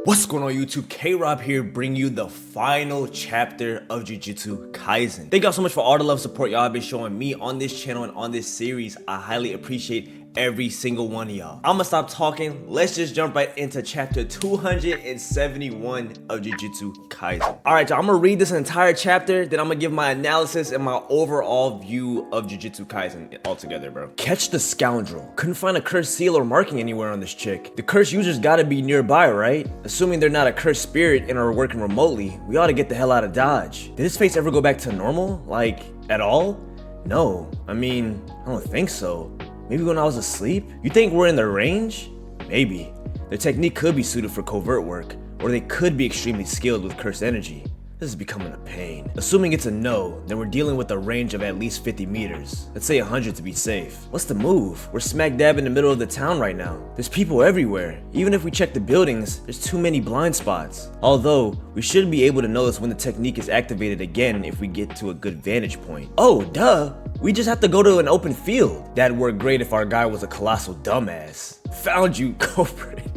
What's going on YouTube? AyoKRob here, bringing you the final chapter of Jujutsu Kaisen. Thank y'all so much for all the love support y'all have been showing me on this channel and on this series. I highly appreciate every single one of y'all. I'ma stop talking. Let's just jump right into chapter 271 of Jujutsu Kaisen. Alright y'all, I'm gonna read this entire chapter, then I'm gonna give my analysis and my overall view of Jujutsu Kaisen altogether, bro. Catch the scoundrel. Couldn't find a cursed seal or marking anywhere on this chick. The cursed user's gotta be nearby, right? Assuming they're not a cursed spirit and are working remotely, we ought to get the hell out of Dodge. Did his face ever go back to normal? Like, at all? No. I mean, I don't think so. Maybe when I was asleep? You think we're in their range? Maybe. Their technique could be suited for covert work, or they could be extremely skilled with cursed energy. This is becoming a pain. Assuming it's a no, then we're dealing with a range of at least 50 meters. Let's say 100 to be safe. What's the move? We're smack dab in the middle of the town right now. There's people everywhere. Even if we check the buildings, there's too many blind spots. Although, we should be able to notice when the technique is activated again if we get to a good vantage point. Oh, duh! We just have to go to an open field. That'd work great if our guy was a colossal dumbass. Found you, culprit.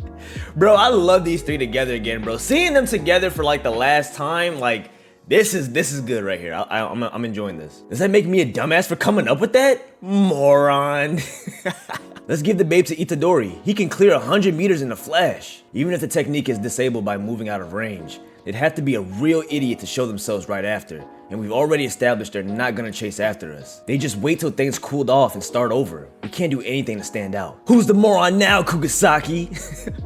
Bro, I love these three together again, bro. Seeing them together for like the last time, like, this is good right here. I'm enjoying this. Does that make me a dumbass for coming up with that? Moron. Let's give the babe to Itadori. He can clear 100 meters in a flash. Even if the technique is disabled by moving out of range, they'd have to be a real idiot to show themselves right after. And we've already established they're not gonna chase after us. They just wait till things cooled off and start over. We can't do anything to stand out. Who's the moron now, Kugasaki?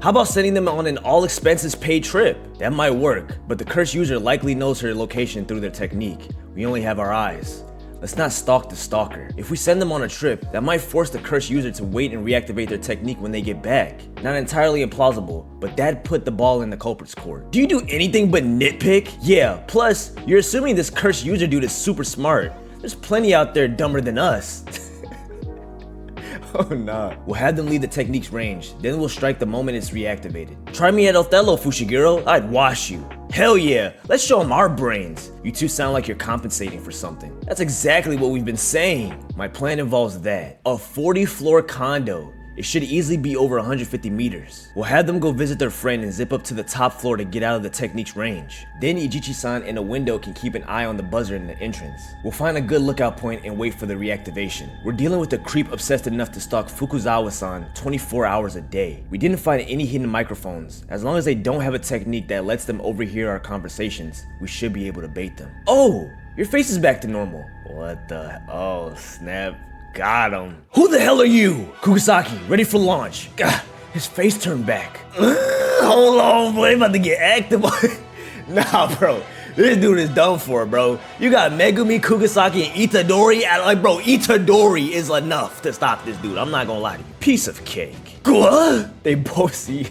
How about sending them on an all expenses paid trip? That might work, but the cursed user likely knows her location through their technique. We only have our eyes. Let's not stalk the stalker. If we send them on a trip, that might force the cursed user to wait and reactivate their technique when they get back. Not entirely implausible, but that'd put the ball in the culprit's court. Do you do anything but nitpick? Yeah, plus, you're assuming this cursed user dude is super smart. There's plenty out there dumber than us. Oh nah. We'll have them leave the technique's range, then we'll strike the moment it's reactivated. Try me at Othello, Fushiguro. I'd wash you. Hell yeah, let's show them our brains. You two sound like you're compensating for something. That's exactly what we've been saying. My plan involves that. A 40-floor condo. It should easily be over 150 meters. We'll have them go visit their friend and zip up to the top floor to get out of the technique's range. Then Ijichi-san in a window can keep an eye on the buzzer in the entrance. We'll find a good lookout point and wait for the reactivation. We're dealing with a creep obsessed enough to stalk Fukuzawa-san 24 hours a day. We didn't find any hidden microphones. As long as they don't have a technique that lets them overhear our conversations, we should be able to bait them. Oh, your face is back to normal. What the? Oh, snap. Got him. Who the hell are you? Kugasaki, ready for launch. God, his face turned back. Hold on, boy, I'm about to get active. Nah, bro, this dude is done for, bro. You got Megumi, Kugasaki, and Itadori. Like, bro, Itadori is enough to stop this dude. I'm not gonna lie to you. Piece of cake. What? They both see.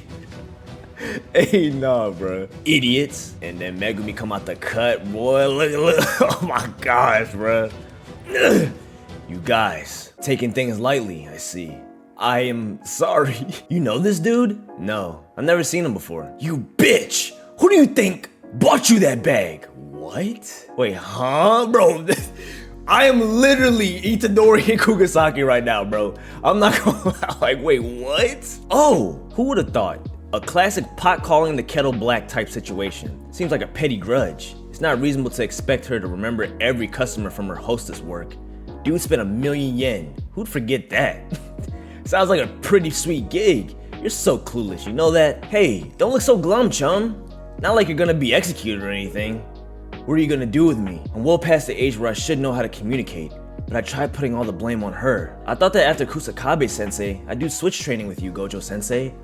Hey, nah, bro. Idiots. And then Megumi come out the cut, boy. Look. Oh my gosh, bro. You guys, taking things lightly, I see. I am sorry. You know this dude? No, I've never seen him before. You bitch! Who do you think bought you that bag? What? Wait, huh? Bro, I am literally Itadori and Kugasaki right now, bro. I'm not gonna lie, like, wait, what? Oh, who would have thought? A classic pot calling the kettle black type situation. Seems like a petty grudge. It's not reasonable to expect her to remember every customer from her hostess work. Dude spent 1,000,000 yen. Who'd forget that? Sounds like a pretty sweet gig. You're so clueless, you know that? Hey, don't look so glum, chum. Not like you're gonna be executed or anything. What are you gonna do with me? I'm well past the age where I should know how to communicate, but I tried putting all the blame on her. I thought that after Kusakabe-sensei, I'd do switch training with you, Gojo-sensei.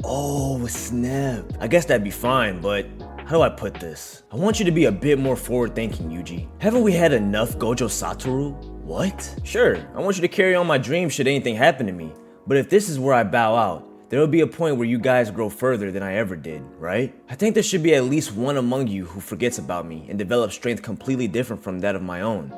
Oh, snap. I guess that'd be fine, but how do I put this? I want you to be a bit more forward-thinking, Yuji. Haven't we had enough Gojo Satoru? What? Sure, I want you to carry on my dream should anything happen to me. But if this is where I bow out, there will be a point where you guys grow further than I ever did, right? I think there should be at least one among you who forgets about me and develops strength completely different from that of my own.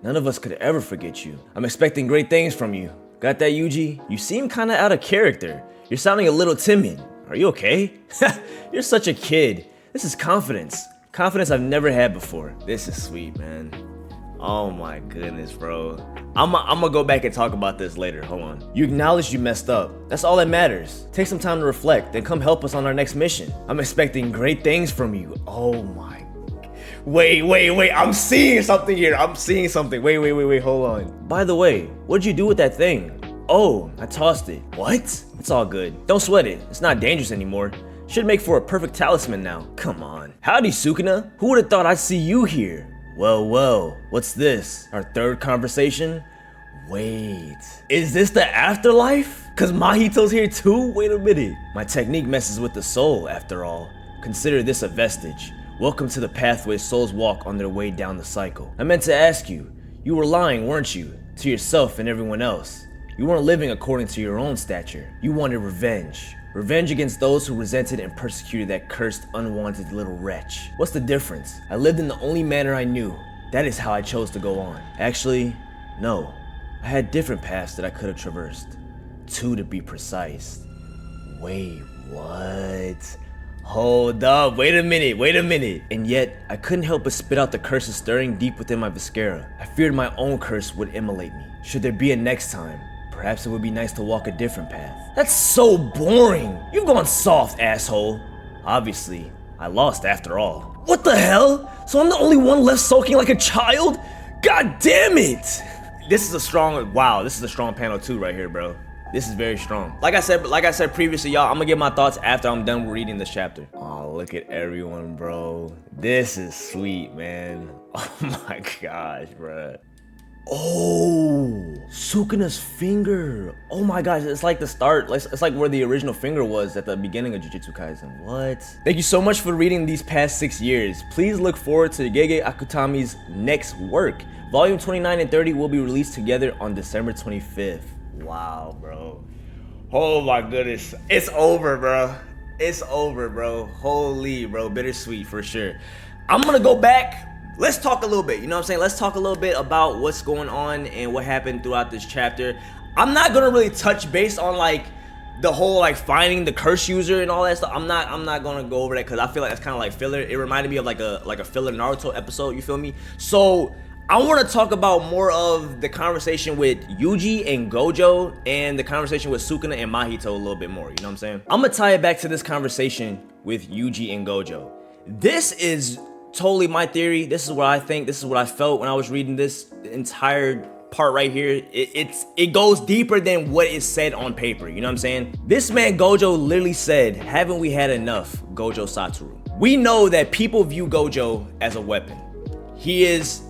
None of us could ever forget you. I'm expecting great things from you. Got that, Yuji? You seem kinda out of character. You're sounding a little timid. Are you okay? You're such a kid. This is confidence. Confidence I've never had before. This is sweet, man. Oh my goodness, bro. I'm gonna go back and talk about this later. Hold on. You acknowledged you messed up. That's all that matters. Take some time to reflect, then come help us on our next mission. I'm expecting great things from you. Oh my. Wait. I'm seeing something here. I'm seeing something. Wait. Hold on. By the way, what'd you do with that thing? Oh, I tossed it. What? It's all good. Don't sweat it. It's not dangerous anymore. Should make for a perfect talisman now. Come on. Howdy, Sukuna. Who would have thought I'd see you here? Well, what's this? Our third conversation? Wait, is this the afterlife? Cause Mahito's here too? Wait a minute. My technique messes with the soul, after all. Consider this a vestige. Welcome to the pathway souls walk on their way down the cycle. I meant to ask you, you were lying, weren't you? To yourself and everyone else. You weren't living according to your own stature. You wanted revenge. Revenge against those who resented and persecuted that cursed, unwanted little wretch. What's the difference? I lived in the only manner I knew. That is how I chose to go on. Actually, no. I had different paths that I could have traversed. 2 to be precise. Wait, what? Hold up, wait a minute. And yet, I couldn't help but spit out the curses stirring deep within my viscera. I feared my own curse would immolate me. Should there be a next time, perhaps it would be nice to walk a different path. That's so boring. You've gone soft, asshole. Obviously, I lost after all. What the hell? So I'm the only one left sulking like a child? God damn it! This is a strong panel too right here, bro. This is very strong. Like I said previously, y'all, I'm gonna get my thoughts after I'm done reading this chapter. Oh, look at everyone, bro. This is sweet, man. Oh my gosh, bro. Oh, Sukuna's finger. Oh my gosh, it's like the start. It's like where the original finger was at the beginning of Jujutsu Kaisen. What? Thank you so much for reading these past 6 years. Please look forward to Gege Akutami's next work. Volume 29 and 30 will be released together on December 25th. Wow, bro. Oh my goodness. It's over, bro. It's over, bro. Holy, bro. Bittersweet for sure. I'm gonna go back. Let's talk a little bit, you know what I'm saying? Let's talk a little bit about what's going on and what happened throughout this chapter. I'm not gonna really touch base on like the whole like finding the curse user and all that stuff. I'm not gonna go over that because I feel like that's kind of like filler. It reminded me of like a filler Naruto episode, you feel me? So I want to talk about more of the conversation with Yuji and Gojo and the conversation with Sukuna and Mahito a little bit more, you know what I'm saying? I'm gonna tie it back to this conversation with Yuji and Gojo. This is totally my theory. This is what I think. This is what I felt when I was reading this entire part right here. It goes deeper than what is said on paper. You know what I'm saying? This man Gojo literally said, "Haven't we had enough, Gojo Satoru?" We know that people view Gojo as a weapon. He is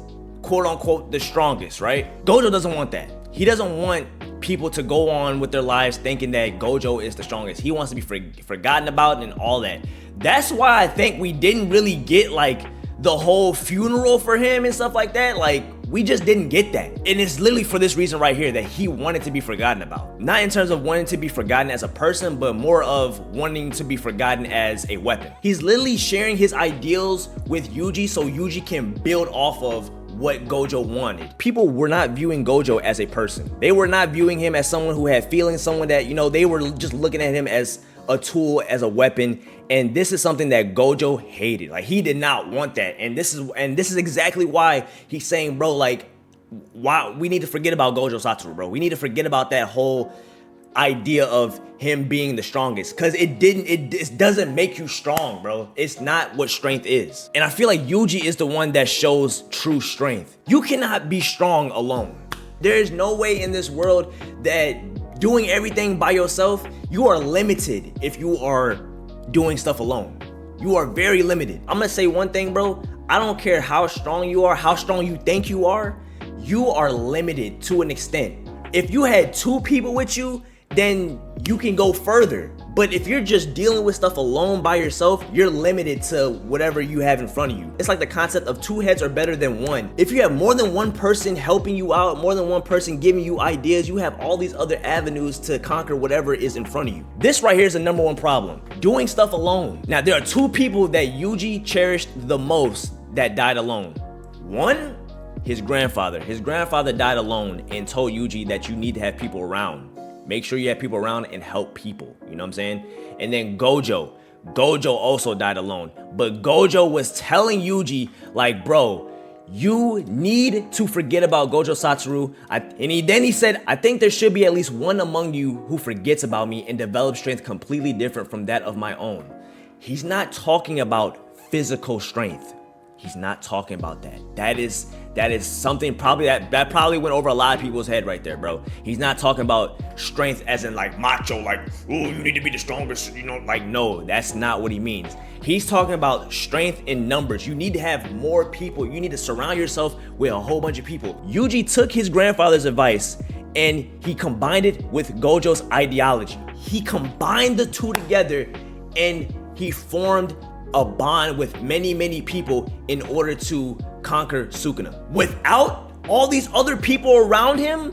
quote unquote the strongest, right? Gojo doesn't want that. He doesn't want people to go on with their lives thinking that Gojo is the strongest. He wants to be forgotten about and all that. That's why I think we didn't really get like the whole funeral for him and stuff like that. Like, we just didn't get that. And it's literally for this reason right here, that he wanted to be forgotten about. Not in terms of wanting to be forgotten as a person, but more of wanting to be forgotten as a weapon. He's literally sharing his ideals with Yuji so Yuji can build off of what Gojo wanted. People were not viewing Gojo as a person. They were not viewing him as someone who had feelings, someone that, you know, they were just looking at him as a tool, as a weapon. And this is something that Gojo hated. Like, he did not want that. And this is exactly why he's saying, bro, like, why we need to forget about Gojo Satoru, bro. We need to forget about that whole idea of him being the strongest, because it doesn't make you strong, bro. It's not what strength is. And I feel like Yuji is the one that shows true strength. You cannot be strong alone. There is no way in this world that doing everything by yourself, you are limited if you are doing stuff alone. You are very limited. I'm gonna say one thing, bro. I don't care how strong you are, how strong you think you are limited to an extent. If you had 2 people with you, then you can go further. But if you're just dealing with stuff alone by yourself, you're limited to whatever you have in front of you. It's like the concept of 2 heads are better than 1. If you have more than one person helping you out, more than one person giving you ideas, you have all these other avenues to conquer whatever is in front of you. This right here is the #1 problem, doing stuff alone. Now, there are 2 people that Yuji cherished the most that died alone. One, his grandfather. His grandfather died alone and told Yuji that you need to have people around. Make sure you have people around and help people. You know what I'm saying? And then Gojo. Gojo also died alone. But Gojo was telling Yuji, like, bro, You need to forget about Gojo Satoru. Then he said, I think there should be at least one among you who forgets about me and develops strength completely different from that of my own. He's not talking about physical strength. He's not talking about that. That is something probably that probably went over a lot of people's head right there, bro. He's not talking about strength as in like macho, like, oh, you need to be the strongest, you know, like, no, that's not what he means. He's talking about strength in numbers. You need to have more people. You need to surround yourself with a whole bunch of people. Yuji took his grandfather's advice and he combined it with Gojo's ideology. He combined the two together and he formed a bond with many people in order to conquer Sukuna. Without all these other people around him,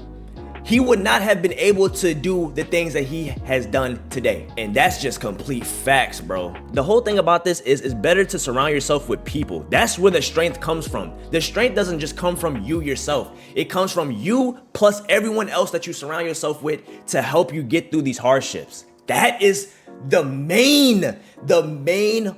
he would not have been able to do the things that he has done today. And that's just complete facts, bro. The whole thing about this is it's better to surround yourself with people. That's where the strength comes from. The strength doesn't just come from you yourself. It comes from you plus everyone else that you surround yourself with to help you get through these hardships. That is the main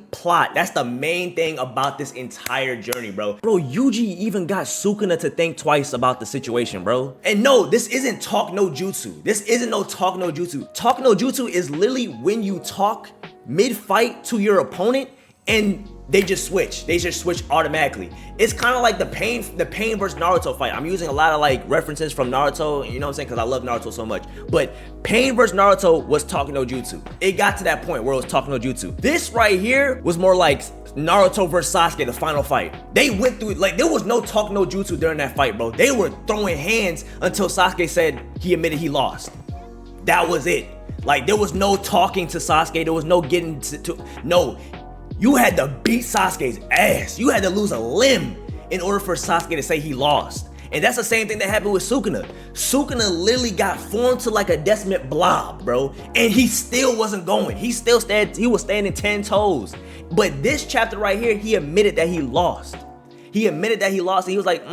plot. That's the main thing about this entire journey, bro. Bro, Yuji even got Sukuna to think twice about the situation, bro. And no, this isn't talk no jutsu. This isn't no talk no jutsu. Talk no jutsu is literally when you talk mid-fight to your opponent and they just switch. They just switch automatically. It's kind of like the pain versus Naruto fight. I'm using a lot of like references from Naruto, you know what I'm saying? Because I love Naruto so much. But Pain versus Naruto was talk no jutsu. It got to that point where it was talk no jutsu. This right here was more like Naruto versus Sasuke, the final fight. They went through, like, there was no talk no jutsu during that fight, bro. They were throwing hands until Sasuke said he admitted he lost. That was it. Like, there was no talking to Sasuke. There was no getting no. You had to beat Sasuke's ass. You had to lose a limb in order for Sasuke to say he lost. And that's the same thing that happened with Sukuna. Sukuna literally got formed to like a decimate blob, bro. And he still wasn't going. He was standing 10 toes. But this chapter right here, he admitted that he lost. He admitted that he lost. And he was like,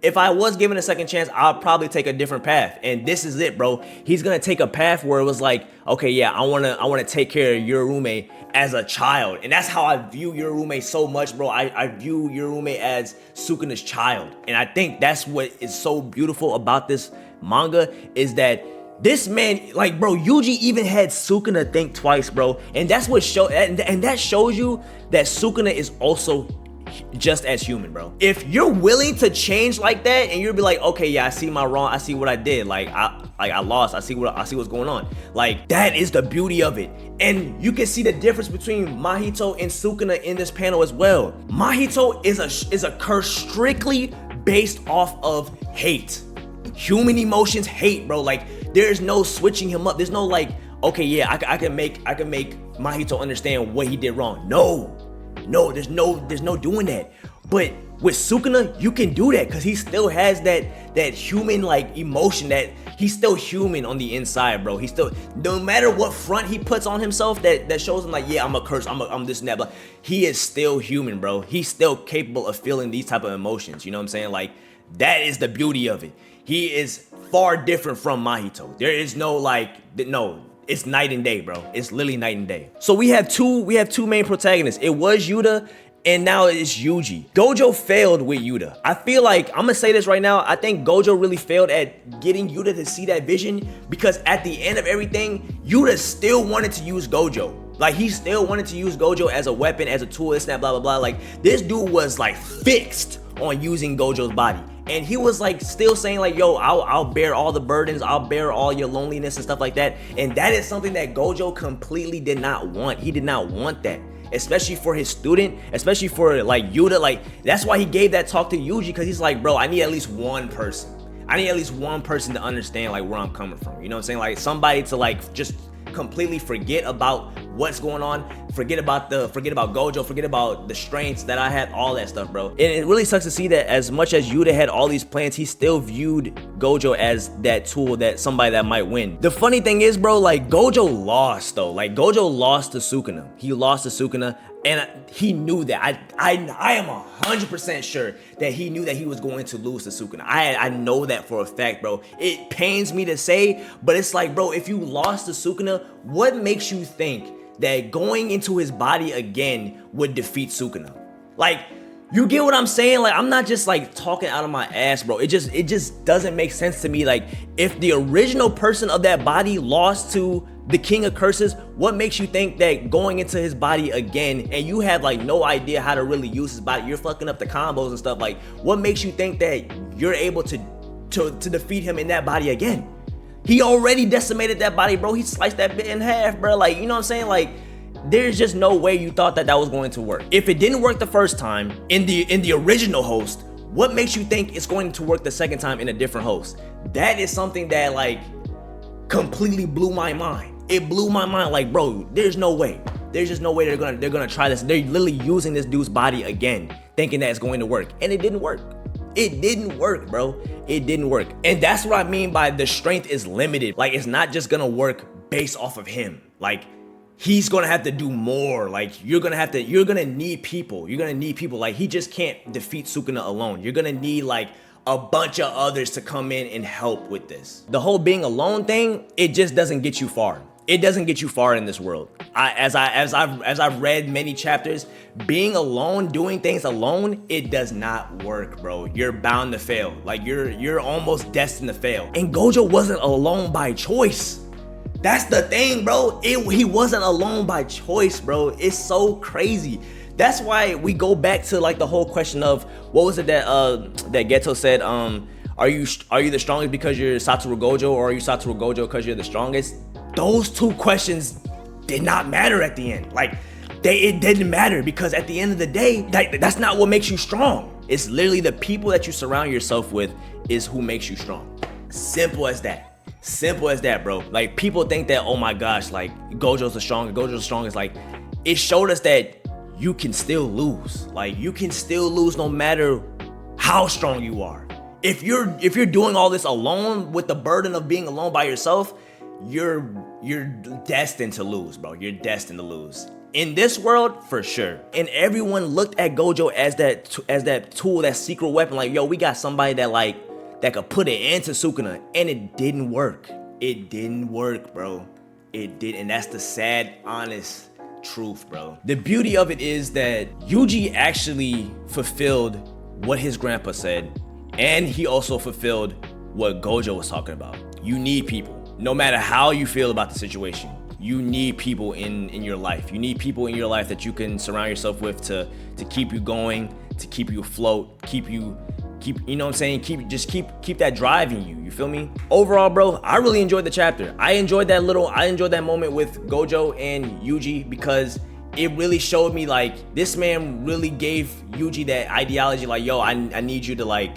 if I was given a second chance, I'll probably take a different path. And this is it, bro. He's gonna take a path where it was like, okay, yeah, I wanna take care of uraume as a child. And that's how I view uraume so much, bro. I view uraume as Sukuna's child. And I think that's what is so beautiful about this manga is that this man, like, bro, Yuji even had Sukuna think twice, bro. And that's what and that shows you that Sukuna is also just as human, bro. If you're willing to change like that and you'll be like, okay, yeah, I see my wrong, I see what I did, like I lost, I see what's going on. Like, that is the beauty of it. And you can see the difference between Mahito and Sukuna in this panel as well. Mahito is a curse strictly based off of hate. Human emotions, hate, bro. Like, there's no switching him up. There's no like, okay, yeah, I can make Mahito understand what he did wrong. No, there's no doing that. But with Sukuna, you can do that because he still has that human like emotion, that he's still human on the inside, bro. He still, no matter what front he puts on himself that shows him like, yeah, I'm a curse, I'm this and that, but he is still human, bro. He's still capable of feeling these type of emotions. You know what I'm saying? Like, that is the beauty of it. He is far different from Mahito. There is no like, no. It's night and day, bro. It's literally night and day. So we have two main protagonists. It was Yuta, and now it's Yuji. Gojo failed with Yuta. I feel like, I'm gonna say this right now, I think Gojo really failed at getting Yuta to see that vision, because at the end of everything, Yuta still wanted to use Gojo. Like, he still wanted to use Gojo as a weapon, as a tool, this, that, blah, blah, blah. Like, this dude was like fixed on using Gojo's body. And he was like still saying like, yo, I'll bear all the burdens, I'll bear all your loneliness and stuff like that. And that is something that Gojo completely did not want. He did not want that, especially for his student, especially for like Yuta. Like, that's why he gave that talk to Yuji, because he's like, bro, I need at least one person. I need at least one person to understand like where I'm coming from. You know what I'm saying? Like, somebody to like just completely forget about what's going on, forget about Gojo, forget about the strengths that I had, all that stuff, bro. And it really sucks to see that as much as Yuta had all these plans, he still viewed Gojo as that tool, that somebody that might win. The funny thing is, bro, like, Gojo lost though. Like, Gojo lost to Sukuna. He lost to Sukuna, and he knew that. I am 100% sure that he knew that he was going to lose to Sukuna. I know that for a fact, bro. It pains me to say, but it's like, bro, if you lost to Sukuna, what makes you think that going into his body again would defeat Sukuna? Like, You get what I'm saying? Like, I'm not just like talking out of my ass, bro. It just doesn't make sense to me. Like, if the original person of that body lost to the King of Curses, what makes you think that going into his body again, and you have like no idea how to really use his body, you're fucking up the combos and stuff, like, what makes you think that you're able to defeat him in that body again? He already decimated that body, bro. He sliced that bit in half, bro. Like, you know what I'm saying? Like, there's just no way you thought that was going to work. If it didn't work the first time in the original host, what makes you think it's going to work the second time in a different host? That is something that like completely blew my mind. It blew my mind. Like, bro, there's no way. There's just no way they're gonna try this. They're literally using this dude's body again, thinking that it's going to work, and it didn't work. It didn't work, bro. It didn't work. And that's what I mean by the strength is limited. Like, it's not just gonna work based off of him. Like, he's gonna have to do more. Like, you're gonna need people. You're gonna need people. Like, he just can't defeat Sukuna alone. You're gonna need like a bunch of others to come in and help with this. The whole being alone thing, it just doesn't get you far. It doesn't get you far in this world. As I've read many chapters, being alone, doing things alone, it does not work, bro. You're bound to fail. Like, you're almost destined to fail. And Gojo wasn't alone by choice. That's the thing, bro. He wasn't alone by choice, bro. It's so crazy. That's why we go back to like the whole question of what was it that Geto said? Are you the strongest because you're Satoru Gojo, or are you Satoru Gojo because you're the strongest? Those two questions did not matter at the end. Like, it didn't matter, because at the end of the day, that's not what makes you strong. It's literally the people that you surround yourself with is who makes you strong. Simple as that. Simple as that, bro. Like, people think that, oh my gosh, like, Gojo's the strongest. Like, it showed us that you can still lose. Like, you can still lose no matter how strong you are. If you're doing all this alone with the burden of being alone by yourself, you're destined to lose, bro. You're destined to lose. In this world, for sure. And everyone looked at Gojo as that tool, that secret weapon. Like, yo, we got somebody that could put an end to Sukuna, and it didn't work. It didn't work, bro. It did, and that's the sad, honest truth, bro. The beauty of it is that Yuji actually fulfilled what his grandpa said, and he also fulfilled what Gojo was talking about. You need people. No matter how you feel about the situation, you need people in your life. You need people in your life that you can surround yourself with to keep you going, to keep you afloat, keep you know what I'm saying? Keep that drive in you. You feel me? Overall, bro, I really enjoyed the chapter. I enjoyed that moment with Gojo and Yuji, because it really showed me like this man really gave Yuji that ideology, like, yo, I need you to like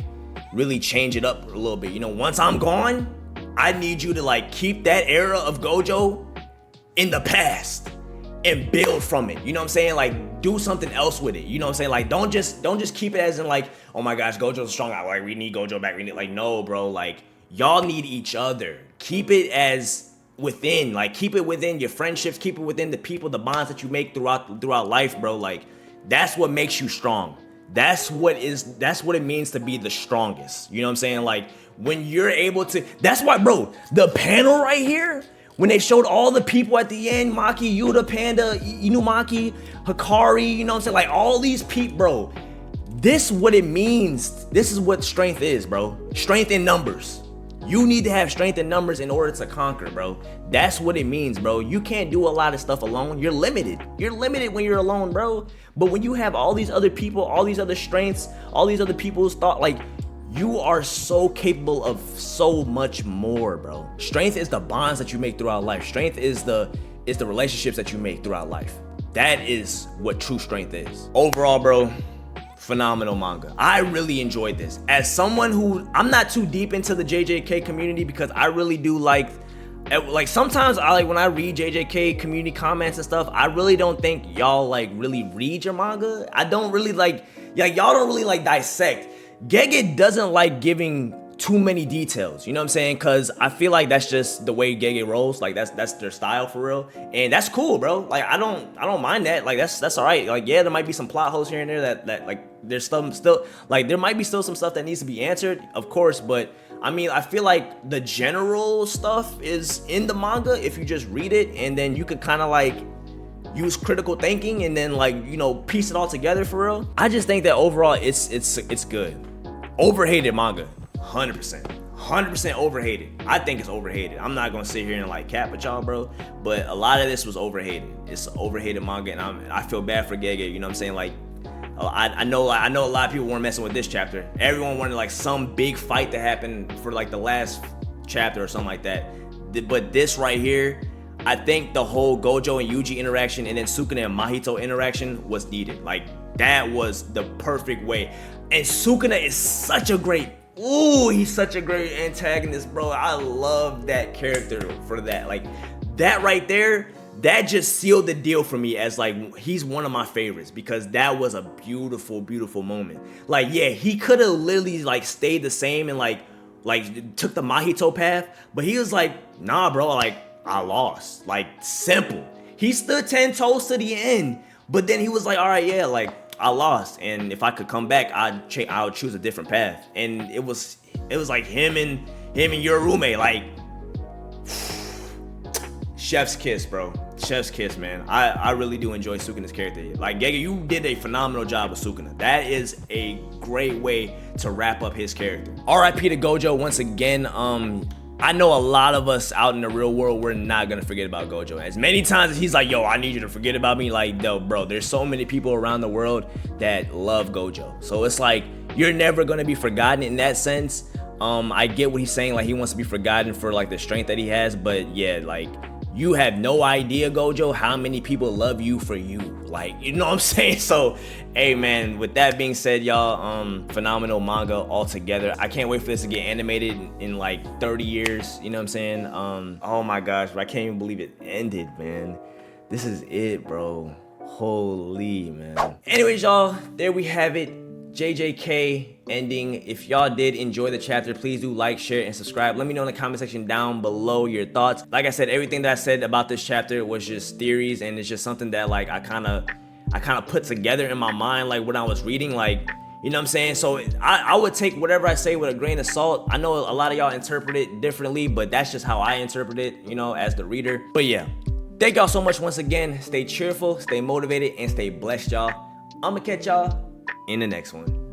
really change it up a little bit. You know, once I'm gone, I need you to like keep that era of Gojo in the past and build from it. You know what I'm saying? Like, do something else with it. You know what I'm saying? Like, don't just keep it as in like, oh my gosh, Gojo's strong. Like, we need Gojo back. We need, like, no, bro. Like, y'all need each other. Keep it as within. Like, keep it within your friendships. Keep it within the people, the bonds that you make throughout life, bro. Like, that's what makes you strong. That's what it means to be the strongest. You know what I'm saying? Like, when you're able to, that's why, bro, the panel right here, when they showed all the people at the end, Maki, Yuta, Panda, Inumaki, Hakari, you know what I'm saying? Like, all these people, bro, this is what it means. This is what strength is, bro. Strength in numbers. You need to have strength in numbers in order to conquer, bro. That's what it means, bro. You can't do a lot of stuff alone. You're limited. You're limited when you're alone, bro. But when you have all these other people, all these other strengths, all these other people's thought, like, you are so capable of so much more, bro. Strength is the bonds that you make throughout life. Strength is the relationships that you make throughout life. That is what true strength is. Overall, bro, phenomenal manga. I really enjoyed this. As someone who, I'm not too deep into the JJK community, because I really do like sometimes when I read JJK community comments and stuff, I really don't think y'all like really read your manga. I don't really y'all don't really like dissect. Gege doesn't like giving too many details, you know what I'm saying? Cause I feel like that's just the way Gege rolls. Like, that's their style for real, and that's cool, bro. Like, I don't mind that. Like, that's all right. Like, yeah, there might be some plot holes here and there that like there's some still, like, there might be still some stuff that needs to be answered, of course. But I mean, I feel like the general stuff is in the manga if you just read it, and then you could kind of like use critical thinking and then like, you know, piece it all together for real. I just think that overall it's good. Overhated manga, 100% overhated. I think it's overhated. I'm not gonna sit here and like cap with y'all, bro, but a lot of this was overhated. It's overhated manga, and I feel bad for Gege. You know what I'm saying? Like, I know a lot of people weren't messing with this chapter. Everyone wanted like some big fight to happen for like the last chapter or something like that. But this right here, I think the whole Gojo and Yuji interaction and then Sukuna and Mahito interaction was needed. Like, that was the perfect way. And Sukuna is such a great, he's such a great antagonist, bro. I love that character for that. Like, that right there, that just sealed the deal for me as like, he's one of my favorites, because that was a beautiful, beautiful moment. Like, yeah, he could have literally like stayed the same and like took the Mahito path, but he was like, nah, bro, like, I lost. Like, simple. He stood 10 toes to the end, but then he was like, all right, yeah, like, I lost, and if I could come back, I would choose a different path. And it was like him and uraume, like, chef's kiss, bro. Chef's kiss, man. I really do enjoy Sukuna's character. Like, Gege, you did a phenomenal job with Sukuna. That is a great way to wrap up his character. R.I.P. to Gojo once again. I know a lot of us out in the real world, we're not gonna forget about Gojo. As many times as he's like, yo, I need you to forget about me, like, no, bro, there's so many people around the world that love Gojo. So it's like, you're never gonna be forgotten in that sense. I get what he's saying, like, he wants to be forgotten for like the strength that he has, but yeah, like, you have no idea, Gojo, how many people love you for you. Like, you know what I'm saying? So, hey, man, with that being said, y'all, phenomenal manga altogether. I can't wait for this to get animated in like 30 years. You know what I'm saying? Oh my gosh, but I can't even believe it ended, man. This is it, bro. Holy, man. Anyways, y'all, there we have it. JJK ending. If y'all did enjoy the chapter, please do like, share, and subscribe. Let me know in the comment section down below your thoughts. Like I said, everything that I said about this chapter was just theories, and it's just something that like I kind of put together in my mind, like when I was reading, like, you know what I'm saying? So I would take whatever I say with a grain of salt. I know a lot of y'all interpret it differently, but that's just how I interpret it, you know, as the reader. But yeah, thank y'all so much once again. Stay cheerful, stay motivated, and stay blessed, y'all. I'ma catch y'all in the next one.